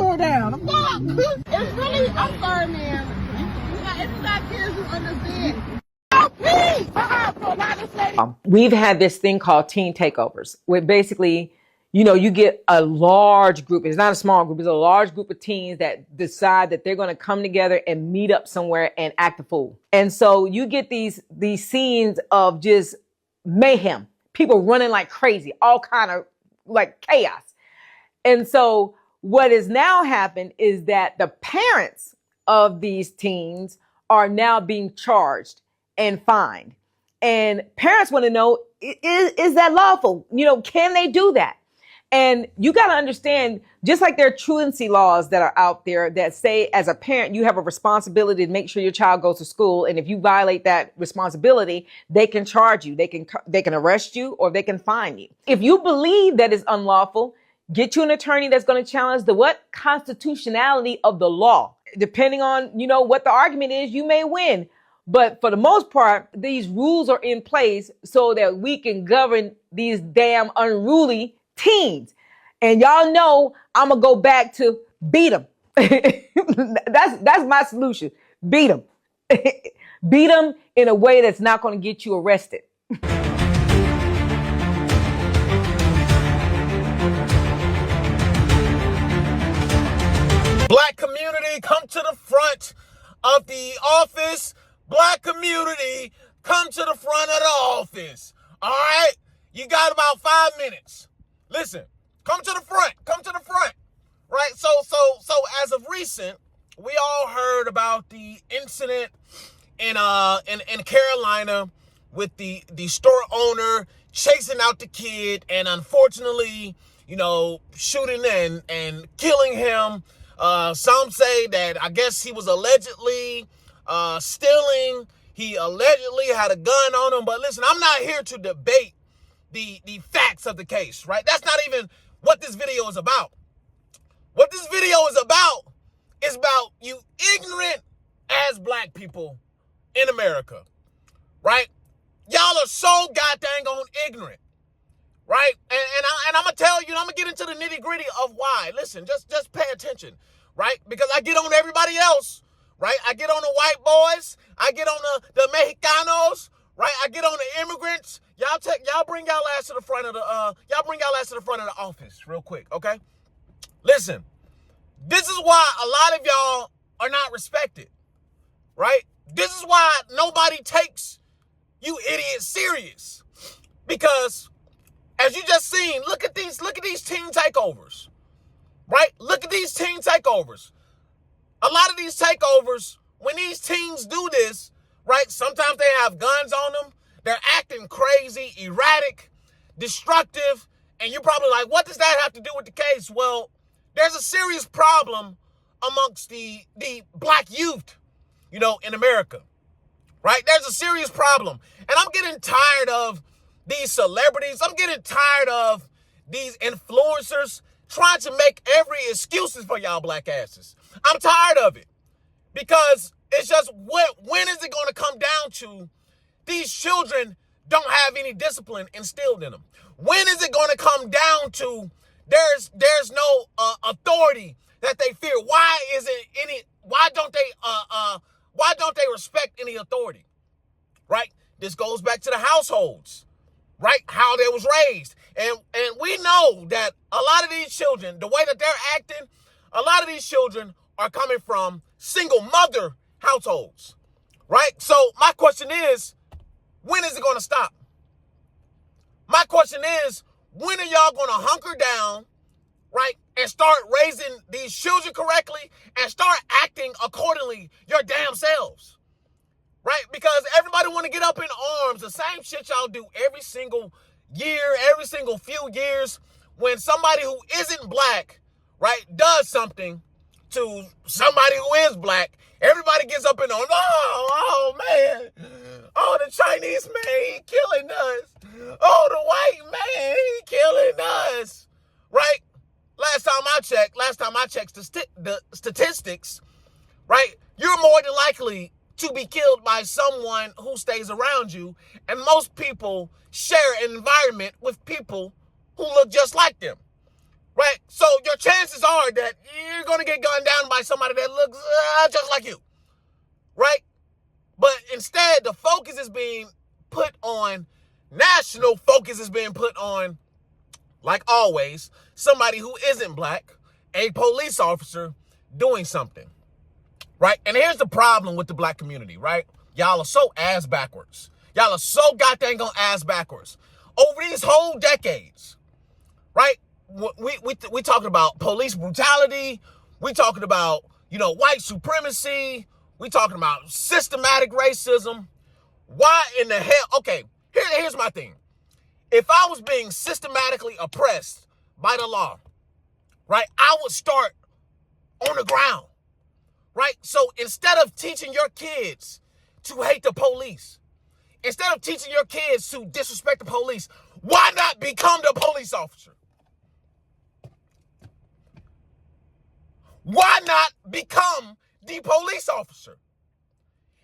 tore down. It's really, I'm sorry, man. It's not kids who understand. We've had this thing called teen takeovers, where basically, you get a large group. It's not a small group. It's a large group of teens that decide that they're going to come together and meet up somewhere and act a fool. And so you get these scenes of just mayhem, people running like crazy, all kind of like chaos. And so what has now happened is that the parents of these teens are now being charged and fined. And parents want to know, is that lawful? Can they do that? And you got to understand, just like there are truancy laws that are out there that say, as a parent, you have a responsibility to make sure your child goes to school. And if you violate that responsibility, they can charge you. They can arrest you, or they can fine you. If you believe that is unlawful, get you an attorney that's going to challenge the constitutionality of the law. Depending on, what the argument is, you may win. But for the most part, these rules are in place so that we can govern these damn unruly teens. And y'all know I'm going to go back to beat them. That's my solution. Beat them. Beat them in a way that's not going to get you arrested. Black community, come to the front of the office. Black community, come to the front of the office. All right? You got about 5 minutes. Listen, come to the front. Come to the front. Right? So as of recent, we all heard about the incident in Carolina with the store owner chasing out the kid and unfortunately, shooting and killing him. Some say that I guess he was allegedly stealing. He allegedly had a gun on him. But listen, I'm not here to debate the facts of the case, right? That's not even what this video is about. What this video is about you ignorant as black people in America, right? Y'all are so goddamn on ignorant, right? And I'm gonna tell you, I'm gonna get into the nitty gritty of why. Listen, just pay attention, right? Because I get on everybody else, right? I get on the white boys, I get on the Mexicanos, right? I get on the immigrants. Y'all bring y'all ass to the front of the office real quick, okay? Listen, this is why a lot of y'all are not respected, right? This is why nobody takes you idiots serious. Because as you just seen, look at these teen takeovers, right? Look at these teen takeovers. A lot of these takeovers, when these teens do this, right, sometimes they have guns on them. They're acting crazy, erratic, destructive. And you're probably like, what does that have to do with the case? Well, there's a serious problem amongst the black youth, in America, right? There's a serious problem. And I'm getting tired of these celebrities. I'm getting tired of these influencers trying to make every excuses for y'all black asses. I'm tired of it because it's just when is it going to come down to these children don't have any discipline instilled in them? When is it going to come down to there's no authority that they fear? Why don't they respect any authority? Right? This goes back to the households, right? How they was raised. And we know that a lot of these children, the way that they're acting, a lot of these children are coming from single mother households, right? So my question is, when is it going to stop? My question is, when are y'all going to hunker down, right, and start raising these children correctly and start acting accordingly your damn selves, right? Because everybody want to get up in arms, the same shit y'all do every single year, every single few years. When somebody who isn't black, right, does something to somebody who is black, everybody gets up in arms. Oh man, oh, the Chinese man, he killing us. Oh, the white man, he killing us, right? Last time I checked the statistics, right, you're more than likely to be killed by someone who stays around you. And most people share an environment with people who look just like them, right? So your chances are that you're going to get gunned down by somebody that looks just like you, right? But instead, the focus is being put on, national focus is being put on, like always, somebody who isn't black, a police officer doing something, right? And here's the problem with the black community, right? Y'all are so ass backwards. Y'all are so goddamn ass backwards. Over these whole decades, right? We talking about police brutality. We talking about, white supremacy. We talking about systematic racism. Why in the hell? Okay, here's my thing. If I was being systematically oppressed by the law, right, I would start on the ground, right? So instead of teaching your kids to hate the police, instead of teaching your kids to disrespect the police, why not become the police officer? Why not become the police officer?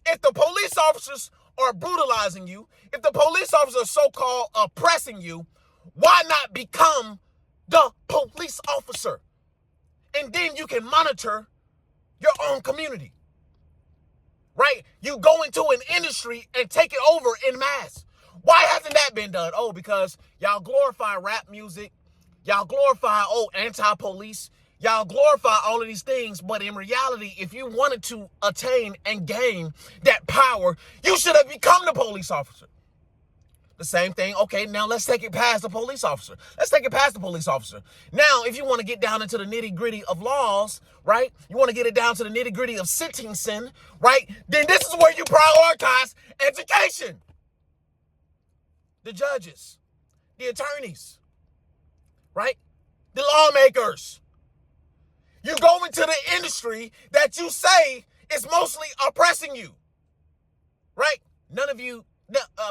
If the police officers are brutalizing you, if the police officers are so-called oppressing you, why not become the police officer? And then you can monitor your own community, right? You go into an industry and take it over en masse. Why hasn't that been done? Oh, because y'all glorify rap music. Y'all glorify, anti-police. Y'all glorify all of these things, but in reality, if you wanted to attain and gain that power, you should have become the police officer. The same thing, okay, now let's take it past the police officer. Let's take it past the police officer. Now, if you want to get down into the nitty-gritty of laws, right, you want to get it down to the nitty-gritty of sentencing, right, then this is where you prioritize education. The judges, the attorneys, right, the lawmakers. You go into the industry that you say is mostly oppressing you, right? None of you,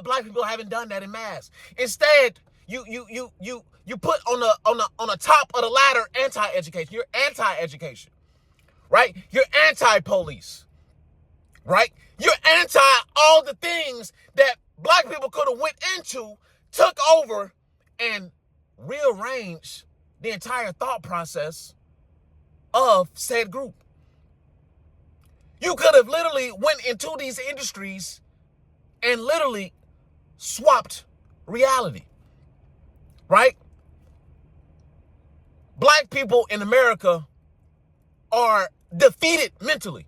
black people, haven't done that in mass. Instead, you put on the top of the ladder anti-education. You're anti-education, right? You're anti-police, right? You're anti all the things that black people could have went into, took over, and rearranged the entire thought process of said group. You could have literally went into these industries and literally swapped reality, right? Black people in America are defeated mentally.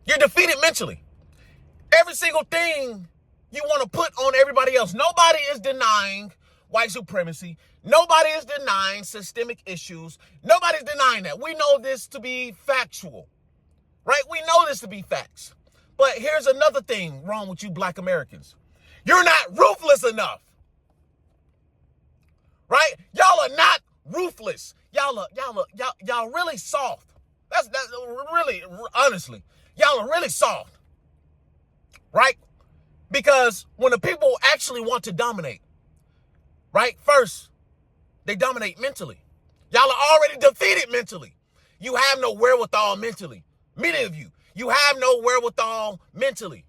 You're defeated mentally. Every single thing you want to put on everybody else. Nobody is denying white supremacy. Nobody is denying systemic issues. Nobody's denying that. We know this to be factual, right? We know this to be facts. But here's another thing wrong with you black Americans. You're not ruthless enough, right? Y'all are not ruthless. Y'all really soft. That's really, honestly, y'all are really soft, right? Because when the people actually want to dominate, right, first, they dominate mentally. Y'all are already defeated mentally. You have no wherewithal mentally. Many of you have no wherewithal mentally,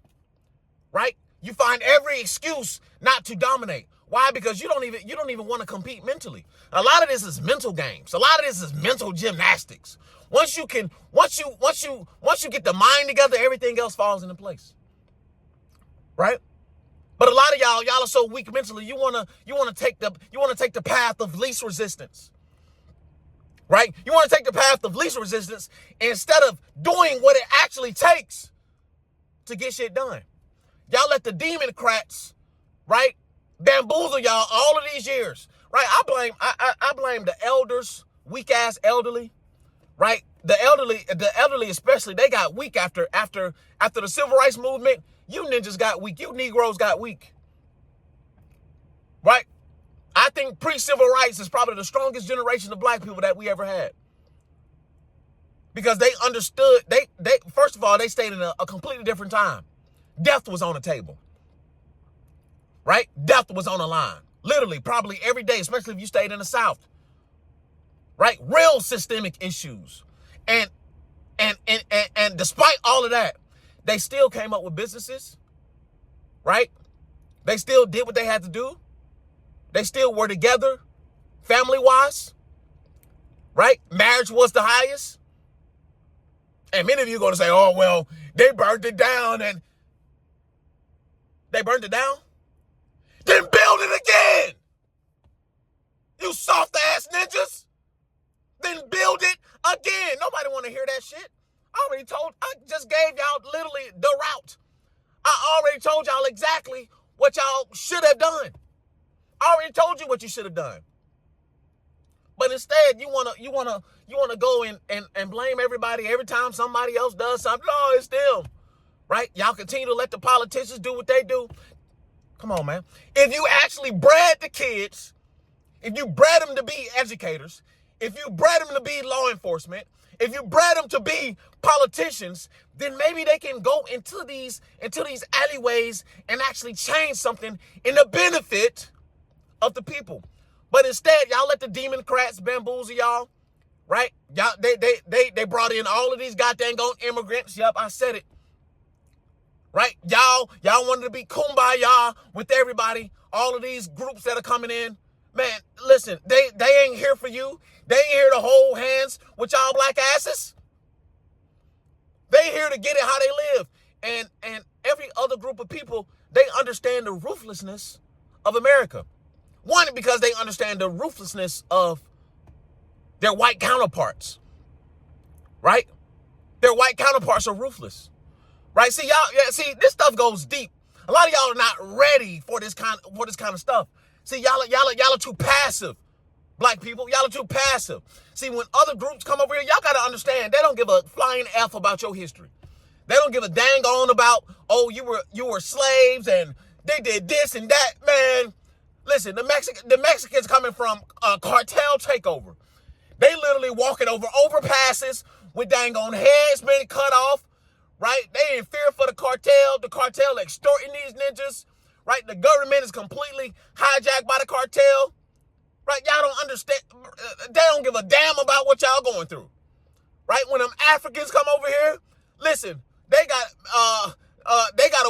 right? You find every excuse not to dominate. Why? Because you don't even want to compete mentally. A lot of this is mental games. A lot of this is mental gymnastics. Once you get the mind together, everything else falls into place, right? But a lot of y'all are so weak mentally. You wanna take the path of least resistance, right? You want to take the path of least resistance instead of doing what it actually takes to get shit done. Y'all let the Democrats, right, bamboozle y'all all of these years, right? I blame the elders, weak ass elderly, right? The elderly especially, they got weak after the civil rights movement. You ninjas got weak. You Negroes got weak. Right? I think pre-civil rights is probably the strongest generation of black people that we ever had. Because they understood, they first of all, they stayed in a completely different time. Death was on the table. Right? Death was on the line. Literally, probably every day, especially if you stayed in the South. Right? Real systemic issues. And despite all of that, they still came up with businesses, right? They still did what they had to do. They still were together, family-wise, right? Marriage was the highest. And many of you are going to say, oh, well, they burned it down and they burned it down. Then build it again. You soft ass ninjas. Then build it again. Nobody want to hear that shit. I just gave y'all literally the route. I already told y'all exactly what y'all should have done. I already told you what you should have done. But instead, you wanna go and blame everybody every time somebody else does something. No, it's them. Right? Y'all continue to let the politicians do what they do. Come on, man. If you actually bred the kids, if you bred them to be educators, if you bred them to be law enforcement, if you bred them to be politicians, then maybe they can go into these alleyways and actually change something in the benefit of the people. But instead, y'all let the Democrats bamboozle y'all, right? Y'all, they brought in all of these goddamn immigrants. Yep, I said it. Right? Y'all wanted to be kumbaya with everybody. All of these groups that are coming in. Man, listen, they ain't here for you. They ain't here to hold hands with y'all black asses. They here to get it how they live. And every other group of people, they understand the ruthlessness of America. One, because they understand the ruthlessness of their white counterparts. Right? Their white counterparts are ruthless. Right? See, this stuff goes deep. A lot of y'all are not ready for this kind of stuff. See, y'all are too passive. Black people, y'all are too passive. See, when other groups come over here, y'all got to understand, they don't give a flying F about your history. They don't give a dang on about, oh, you were slaves and they did this and that. Man, listen, the Mexicans coming from a cartel takeover. They literally walking over overpasses with dang on heads being cut off, right? They in fear for the cartel extorting these ninjas, right? The government is completely hijacked by the cartel. Right? Y'all don't understand. They don't give a damn about what y'all going through. Right? When them Africans come over here, listen, they gotta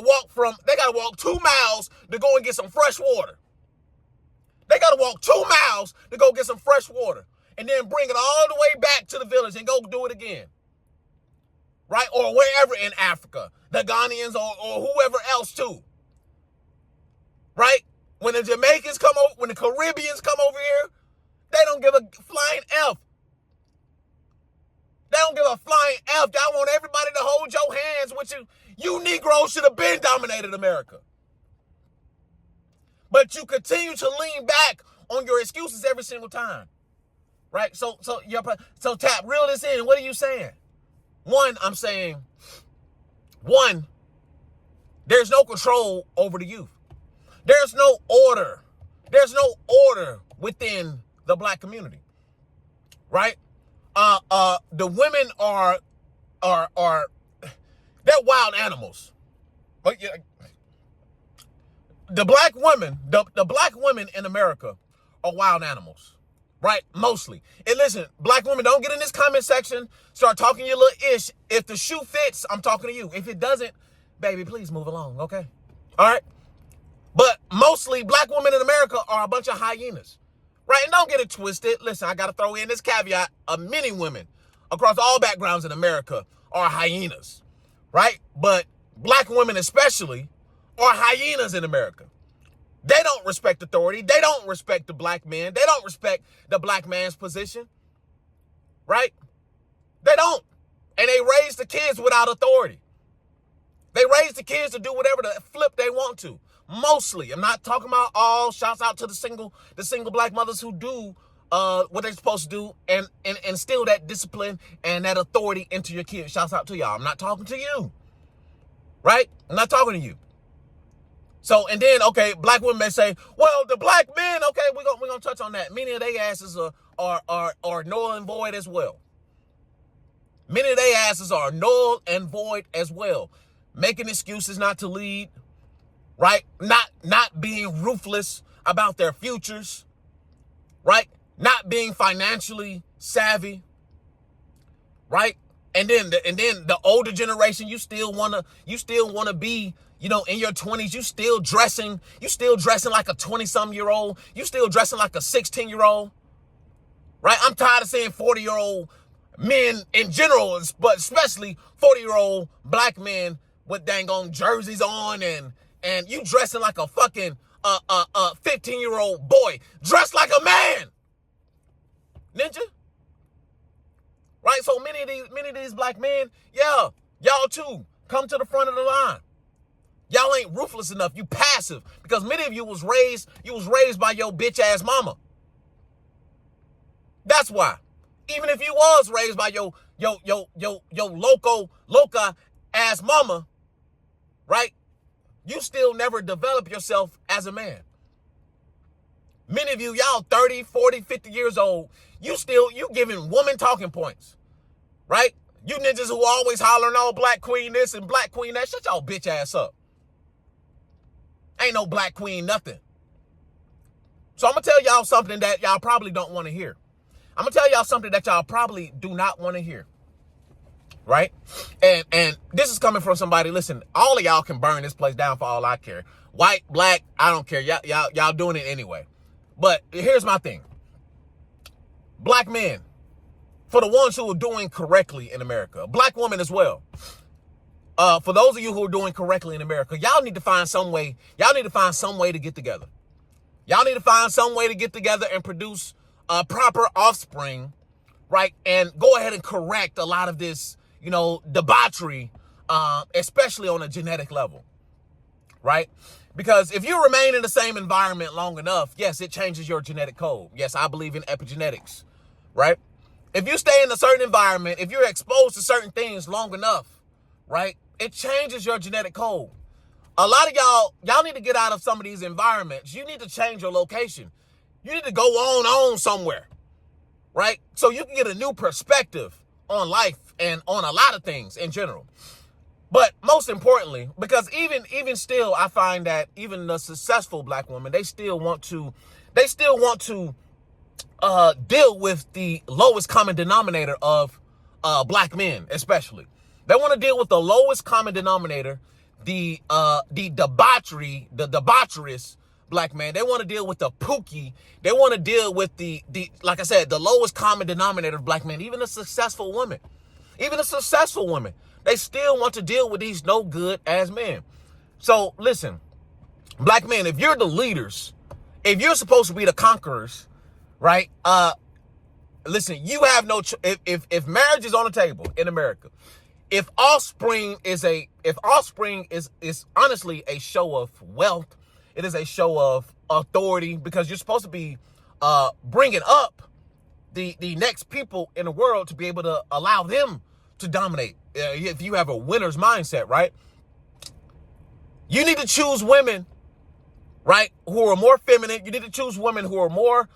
walk 2 miles to go and get some fresh water. They gotta walk 2 miles to go get some fresh water and then bring it all the way back to the village and go do it again. Right? Or wherever in Africa, the Ghanaians or whoever else too. Right? When the Jamaicans come over, when the Caribbeans come over here, they don't give a flying F. They don't give a flying F. Y'all want everybody to hold your hands with you. You Negroes should have been dominated America. But you continue to lean back on your excuses every single time. Right? So Tap, reel this in. What are you saying? I'm saying, there's no control over the youth. There's no order. There's no order within the black community, right? The women are they're wild animals. But the black women in America are wild animals, right? Mostly. And listen, black women, don't get in this comment section. Start talking your little ish. If the shoe fits, I'm talking to you. If it doesn't, baby, please move along, okay? All right. But mostly black women in America are a bunch of hyenas, right? And don't get it twisted. Listen, I got to throw in this caveat. Many women across all backgrounds in America are hyenas, right? But black women especially are hyenas in America. They don't respect authority. They don't respect the black man. They don't respect the black man's position, right? They don't. And they raise the kids without authority. They raise the kids to do whatever the flip they want to. Mostly. I'm not talking about all. Shouts out to the single black mothers who do what they're supposed to do and instill that discipline and that authority into your kids. Shouts out to y'all. I'm not talking to you. Right? I'm not talking to you. So, and then, okay, black women may say, well, the black men, okay, we're gonna touch on that. Many of their asses are null and void as well. Many of their asses are null and void as well. Making excuses not to lead. Right? Not being ruthless about their futures. Right? Not being financially savvy. Right? And then the older generation, you still wanna be, in your 20s, you still dressing like a 20-something-year-old. You still dressing like a 16-year-old. right? I'm tired of seeing 40-year-old men in general, but especially 40-year-old black men with dang on jerseys on and you dressing like a fucking 15-year-old boy. Dressed like a man. Ninja. Right? So many of these black men, yeah, y'all too, come to the front of the line. Y'all ain't ruthless enough. You passive. Because many of you was raised by your bitch ass mama. That's why. Even if you was raised by your loca ass mama, right? You still never develop yourself as a man. Many of you, y'all 30, 40, 50 years old, you giving woman talking points, right? You ninjas who always hollering, oh, black queen this and black queen that. Shut y'all bitch ass up. Ain't no black queen nothing. So I'm going to tell y'all something that y'all probably don't want to hear. I'm going to tell y'all something that y'all probably do not want to hear. Right? And this is coming from somebody, listen, all of y'all can burn this place down for all I care. White, black, I don't care. Y'all doing it anyway. But here's my thing. Black men, for the ones who are doing correctly in America, black women as well. For those of you who are doing correctly in America, y'all need to find some way. Y'all need to find some way to get together. Y'all need to find some way to get together and produce proper offspring, right? And go ahead and correct a lot of this, debauchery, especially on a genetic level, right? Because if you remain in the same environment long enough, yes, it changes your genetic code. Yes, I believe in epigenetics, right? If you stay in a certain environment, if you're exposed to certain things long enough, right, it changes your genetic code. A lot of y'all need to get out of some of these environments. You need to change your location. You need to go on somewhere, right? So you can get a new perspective on life and on a lot of things in general. But most importantly, because even still, I find that even the successful black women, they still want to deal with the lowest common denominator of black men, especially. They want to deal with the lowest common denominator, the debaucherous black man. They want to deal with the pookie. They want to deal with the like I said, the lowest common denominator of black men. Even a successful woman, they still want to deal with these no good ass men. So listen, black men, if you're the leaders, if you're supposed to be the conquerors, right? Listen, you have no if marriage is on the table in America, if offspring is honestly a show of wealth, it is a show of authority, because you're supposed to be bringing up the next people in the world to be able to allow them to dominate. If you have a winner's mindset, right? You need to choose women, right, who are more feminine. You need to choose women who are more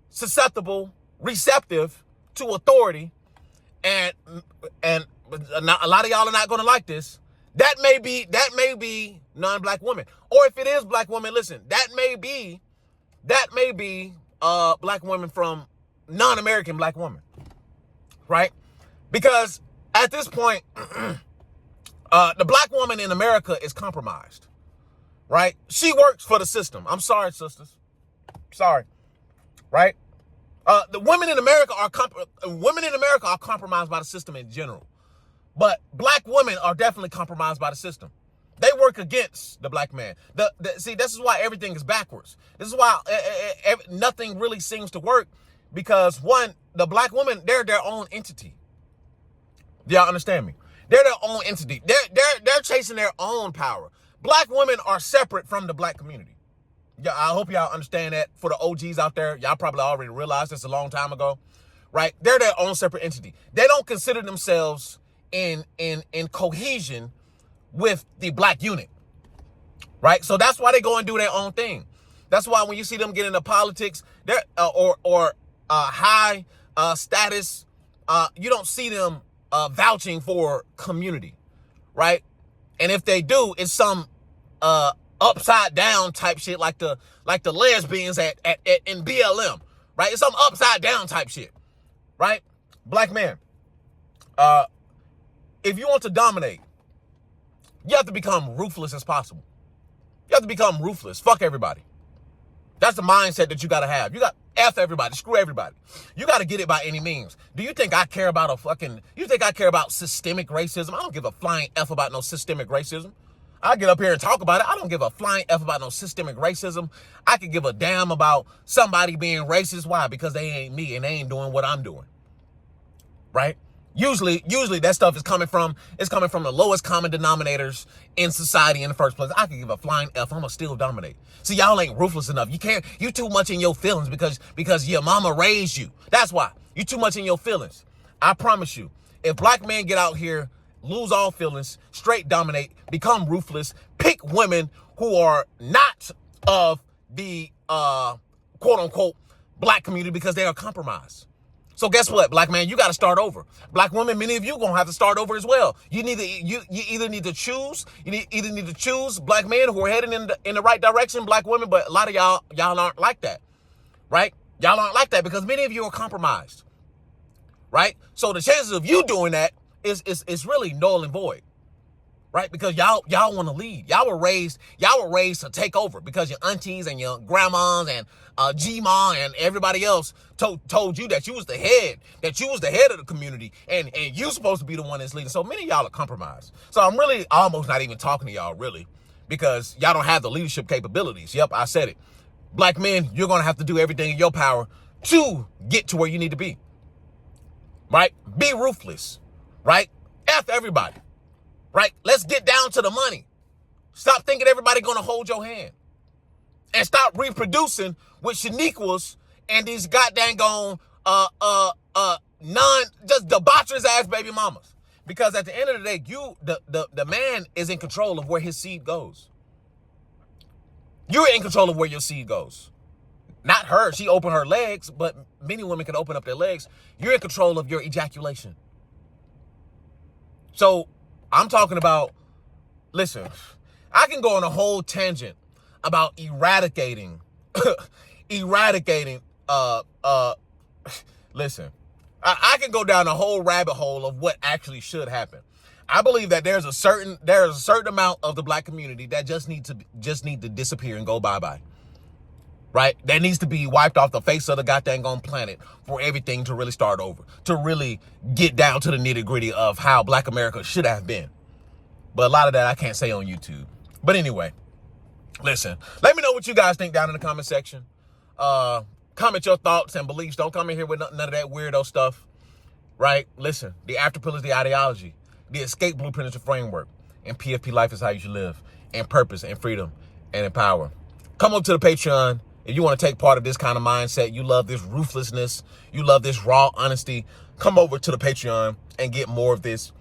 susceptible, receptive to authority, and a lot of y'all are not going to like this. That may be non-black women, or if it is black women, listen, that may be black women from non-American black women, right? Because at this point, the black woman in America is compromised, right? She works for the system. I'm sorry, sisters. Sorry, right? The women in America are compromised by the system in general. But black women are definitely compromised by the system. They work against the black man. See, this is why everything is backwards. This is why nothing really seems to work, because one, the black women, they're their own entity. Do y'all understand me? They're their own entity. They're chasing their own power. Black women are separate from the black community. Yeah, I hope y'all understand that. For the OGs out there, y'all probably already realized this a long time ago, right? They're their own separate entity. They don't consider themselves in cohesion with the black unit, right? So that's why they go and do their own thing. That's why when you see them get into politics, they're or high status, you don't see them vouching for community, right? And if they do, it's some upside down type shit, like the lesbians at in BLM, right? It's some upside down type shit, right? Black man, if you want to dominate, you have to become ruthless as possible. You have to become ruthless. Fuck everybody. That's the mindset that you got to have. You got F everybody, screw everybody. You got to get it by any means. Do you think I care about systemic racism? I don't give a flying F about no systemic racism. I get up here and talk about it. I don't give a flying F about no systemic racism. I could give a damn about somebody being racist. Why? Because they ain't me and they ain't doing what I'm doing. Right? Usually that stuff is coming from the lowest common denominators in society in the first place. I can give a flying F. I'm gonna still dominate. See, y'all ain't ruthless enough. You too much in your feelings because your mama raised you. That's why. You too much in your feelings. I promise you, if black men get out here, lose all feelings, straight dominate, become ruthless, pick women who are not of the quote unquote black community because they are compromised. So guess what, black man, you got to start over. Black women, many of you going to have to start over as well. You either need to choose black men who are heading in the right direction, black women, but a lot of y'all aren't like that, right? Y'all aren't like that because many of you are compromised, right? So the chances of you doing that is really null and void, right? Because y'all want to lead. Y'all were raised to take over because your aunties and your grandmas and G-Ma and everybody else told you that you was the head of the community and you supposed to be the one that's leading. So many of y'all are compromised. So I'm really almost not even talking to y'all really because y'all don't have the leadership capabilities. Yep, I said it. Black men, you're going to have to do everything in your power to get to where you need to be, right? Be ruthless, right? F everybody, right? Let's get down to the money. Stop thinking everybody going to hold your hand. And stop reproducing with Shaniquas and these goddamn just debaucherous ass baby mamas. Because at the end of the day, the man is in control of where his seed goes. You're in control of where your seed goes. Not her. She opened her legs, but many women can open up their legs. You're in control of your ejaculation. So I'm talking about, listen, I can go on a whole tangent about eradicating, listen, I can go down a whole rabbit hole of what actually should happen. I believe that there's a certain amount of the black community that just need to disappear and go bye-bye. Right? That needs to be wiped off the face of the goddamn planet for everything to really start over, to really get down to the nitty-gritty of how black America should have been. But a lot of that I can't say on YouTube. But anyway, listen, let me know what you guys think down in the comment section. Comment your thoughts and beliefs. Don't come in here with none of that weirdo stuff, right? Listen, the after pill is the ideology. The escape blueprint is the framework. And PFP life is how you should live. And purpose and freedom and in power. Come up to the Patreon. If you want to take part of this kind of mindset, you love this ruthlessness, you love this raw honesty, come over to the Patreon and get more of this,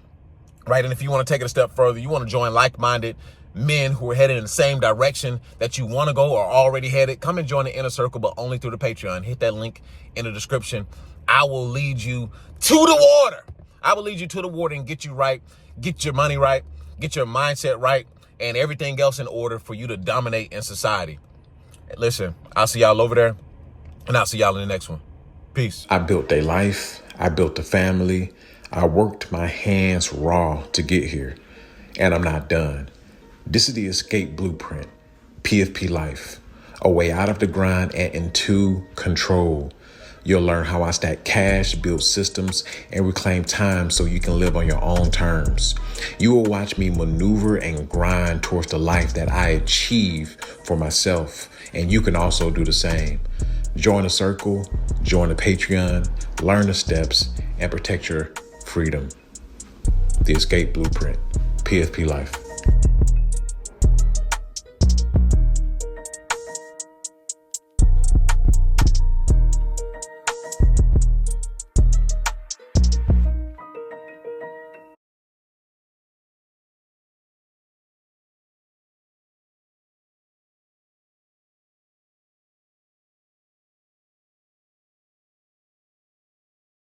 right? And if you want to take it a step further, you want to join like-minded men who are headed in the same direction that you want to go or already headed, come and join the inner circle, but only through the Patreon. Hit that link in the description. I will lead you to the water. I will lead you to the water and get you right, get your money right, get your mindset right, and everything else in order for you to dominate in society. Listen, I'll see y'all over there, and I'll see y'all in the next one. Peace. I built a life. I built a family. I worked my hands raw to get here, and I'm not done. This is the escape blueprint, PFP life, a way out of the grind and into control. You'll learn how I stack cash, build systems, and reclaim time so you can live on your own terms. You will watch me maneuver and grind towards the life that I achieve for myself, and you can also do the same. Join the circle, join the Patreon, learn the steps, and protect your freedom. The escape blueprint, PFP life.